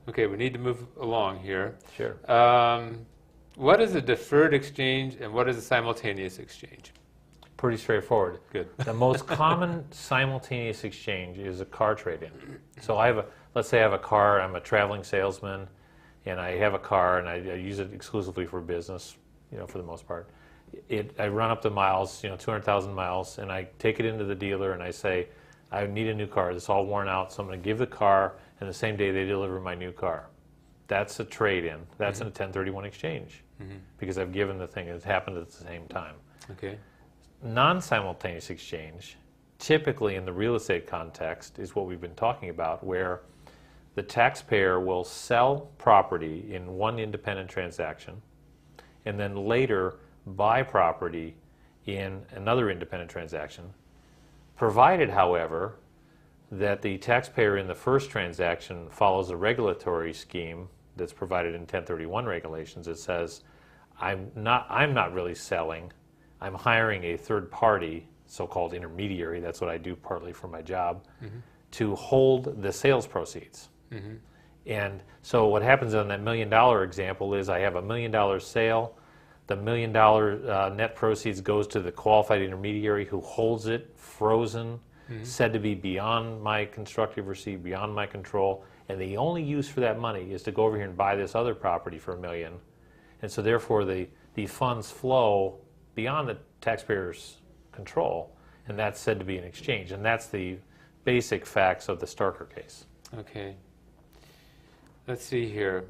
Okay, we need to move along here. Sure. What is a deferred exchange and what is a simultaneous exchange? Pretty straightforward. Good. The most common simultaneous exchange is a car trade-in. So let's say I have a car, I'm a traveling salesman, and I have a car and I use it exclusively for business, for the most part. I run up the miles, 200,000 miles, and I take it into the dealer and I say, I need a new car. It's all worn out, so I'm going to give the car, and the same day they deliver my new car. That's a trade-in. That's in a 1031 exchange because I've given the thing. It happened at the same time. Okay. Non-simultaneous exchange, typically in the real estate context, is what we've been talking about, where the taxpayer will sell property in one independent transaction and then later buy property in another independent transaction, provided, however, that the taxpayer in the first transaction follows a regulatory scheme that's provided in 1031 regulations. It says, I'm not really selling, I'm hiring a third party, so-called intermediary, that's what I do partly for my job, to hold the sales proceeds. And so what happens on that $1 million example is I have a $1 million sale, the $1 million net proceeds goes to the qualified intermediary who holds it frozen, said to be beyond my constructive receipt, beyond my control, and the only use for that money is to go over here and buy this other property for $1 million. And so therefore the funds flow beyond the taxpayer's control, and that's said to be an exchange. And that's the basic facts of the Starker case. Okay. Let's see here.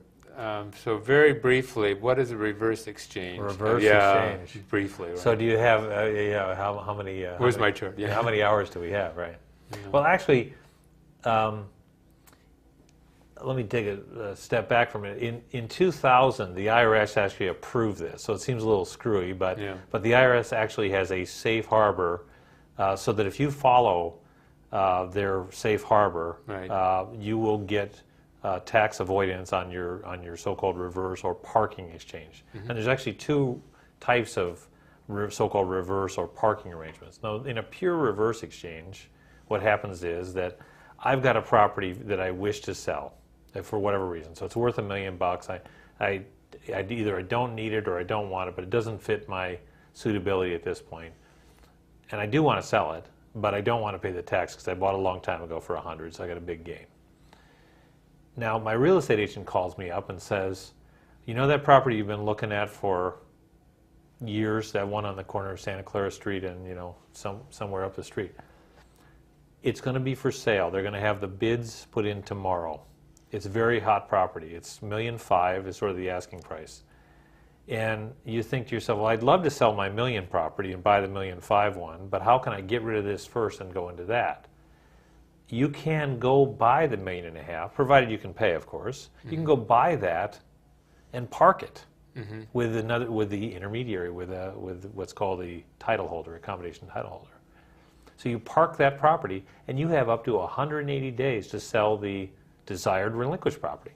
So very briefly, what is a reverse exchange? Reverse exchange. Briefly. Right? So do you have, how many... Where's my chart? Yeah. How many hours do we have, right? Well, actually, let me take a step back from it. In 2000, the IRS actually approved this, so it seems a little screwy, but the IRS actually has a safe harbor, so that if you follow their safe harbor, you will get tax avoidance on your so-called reverse or parking exchange. And there's actually two types of so-called reverse or parking arrangements. Now, in a pure reverse exchange, what happens is that I've got a property that I wish to sell for whatever reason. So it's worth $1 million. Either I don't need it or I don't want it, but it doesn't fit my suitability at this point. And I do want to sell it, but I don't want to pay the tax because I bought a long time ago for $100, so I got a big gain. Now, my real estate agent calls me up and says, you know that property you've been looking at for years, that one on the corner of Santa Clara Street and, somewhere up the street? It's going to be for sale. They're going to have the bids put in tomorrow. It's a very hot property. It's $1.5 million is sort of the asking price. And you think to yourself, well, I'd love to sell my $1 million property and buy the $1.5 million one, but how can I get rid of this first and go into that? You can go buy the $1.5 million, provided you can pay, of course. You can go buy that and park it with the intermediary, with what's called the title holder, accommodation title holder. So you park that property, and you have up to 180 days to sell the desired relinquished property.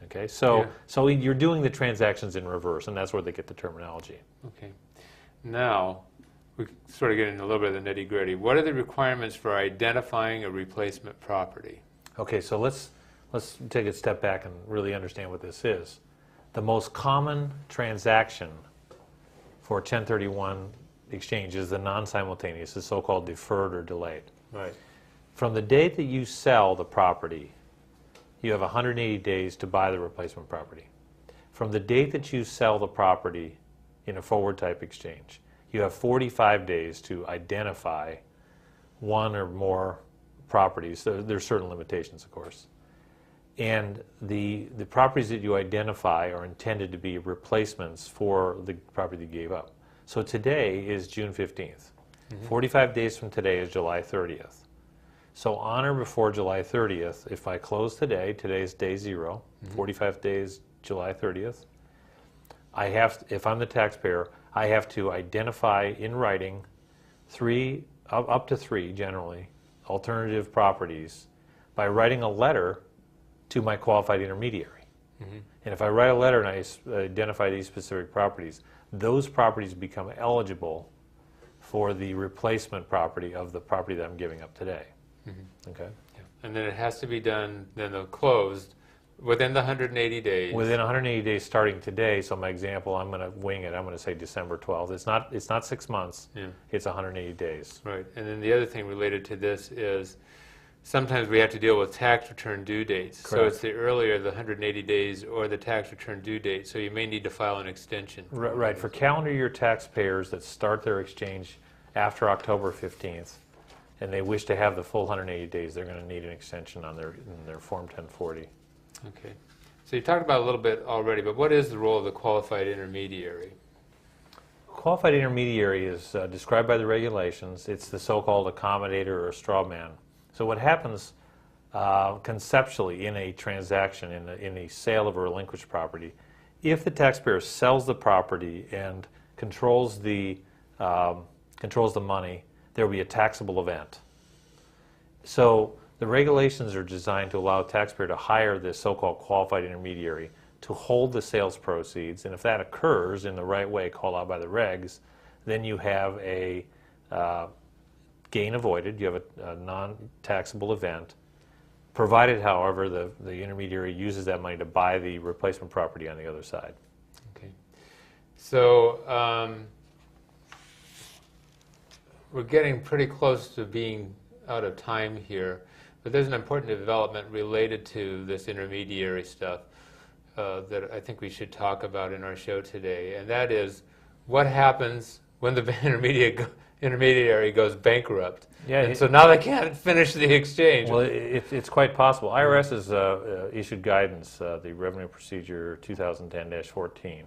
Okay, so you're doing the transactions in reverse, and that's where they get the terminology. Okay. Now, we sort of get into a little bit of the nitty-gritty. What are the requirements for identifying a replacement property? Okay, so let's take a step back and really understand what this is. The most common transaction for 1031 exchange is the non-simultaneous, the so-called deferred or delayed. Right. From the date that you sell the property, you have 180 days to buy the replacement property. From the date that you sell the property in a forward type exchange, you have 45 days to identify one or more properties. There's certain limitations, of course. And the properties that you identify are intended to be replacements for the property you gave up. So today is June 15th. 45 days from today is July 30th. So on or before July 30th, if I close today, today's day 0, 45 days, July 30th, if I'm the taxpayer, I have to identify in writing up to three, generally, alternative properties by writing a letter to my qualified intermediary. And if I write a letter and I identify these specific properties, those properties become eligible for the replacement property of the property that I'm giving up today. Okay? Yeah. And then it has to be done, then they're closed Within the 180 days. Within 180 days starting today, so my example, I'm going to wing it. I'm going to say December 12th. It's not 6 months. Yeah. It's 180 days. Right. And then the other thing related to this is sometimes we have to deal with tax return due dates. Correct. So it's the earlier the 180 days or the tax return due date. So you may need to file an extension. Right. For calendar year taxpayers that start their exchange after October 15th, and they wish to have the full 180 days, they're going to need an extension on their Form 1040. Okay. So you talked about it a little bit already, but what is the role of the qualified intermediary? Qualified intermediary is described by the regulations. It's the so-called accommodator or straw man. So what happens conceptually in a transaction, in a sale of a relinquished property, if the taxpayer sells the property and controls the money, there will be a taxable event. So the regulations are designed to allow a taxpayer to hire this so-called qualified intermediary to hold the sales proceeds, and if that occurs in the right way called out by the regs, then you have a gain avoided, you have a non-taxable event, provided, however, the intermediary uses that money to buy the replacement property on the other side. Okay. So we're getting pretty close to being out of time here. But there's an important development related to this intermediary stuff that I think we should talk about in our show today, and that is what happens when the intermediary goes bankrupt. Yeah, and so now they can't finish the exchange. Well, it's quite possible. IRS has issued guidance, the Revenue Procedure 2010-14,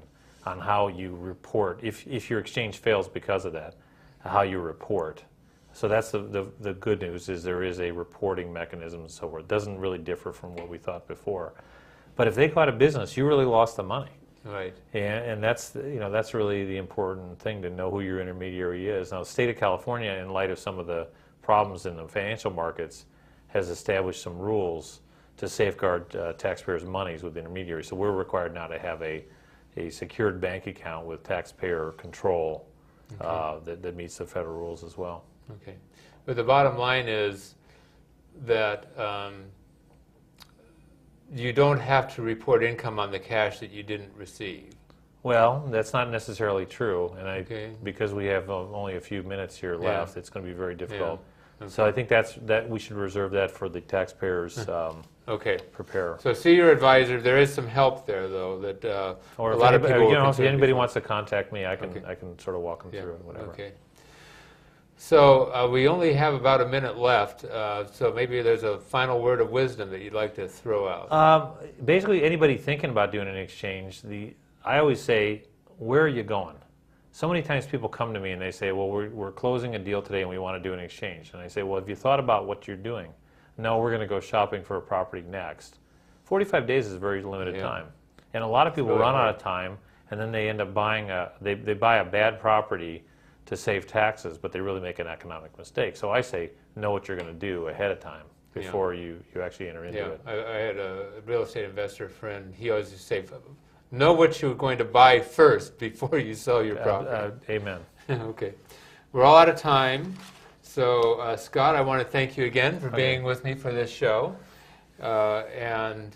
on how you report, if your exchange fails because of that, how you report. So that's the good news, is there is a reporting mechanism and so forth. It doesn't really differ from what we thought before. But if they go out of business, you really lost the money. Right. And that's really the important thing, to know who your intermediary is. Now, the state of California, in light of some of the problems in the financial markets, has established some rules to safeguard taxpayers' monies with intermediaries. So we're required now to have a secured bank account with taxpayer control that meets the federal rules as well. Okay. But the bottom line is that you don't have to report income on the cash that you didn't receive. Well, that's not necessarily true, and because we have only a few minutes here left, it's going to be very difficult. Yeah. Okay. So I think that we should reserve that for the taxpayers. Prepare. So see your advisor. There is some help there, though. That or a lot of people. If anybody wants to contact me, I can sort of walk them through it, whatever. Okay. So we only have about a minute left, so maybe there's a final word of wisdom that you'd like to throw out. Basically, anybody thinking about doing an exchange, I always say, where are you going? So many times people come to me and they say, well, we're closing a deal today and we want to do an exchange. And I say, well, have you thought about what you're doing? No, we're going to go shopping for a property next. 45 days is a very limited time. And a lot of people run out of time, and then they end up buying they buy a bad property to save taxes, but they really make an economic mistake. So I say, know what you're going to do ahead of time before you actually enter into it. I had a real estate investor friend. He always used to say, know what you're going to buy first before you sell your property. Amen. Okay. We're all out of time. So, Scott, I want to thank you again for being with me for this show. And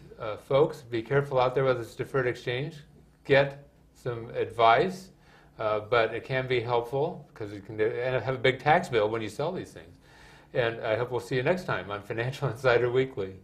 folks, be careful out there with this deferred exchange. Get some advice. But it can be helpful because you can have a big tax bill when you sell these things. And I hope we'll see you next time on Financial Insider Weekly.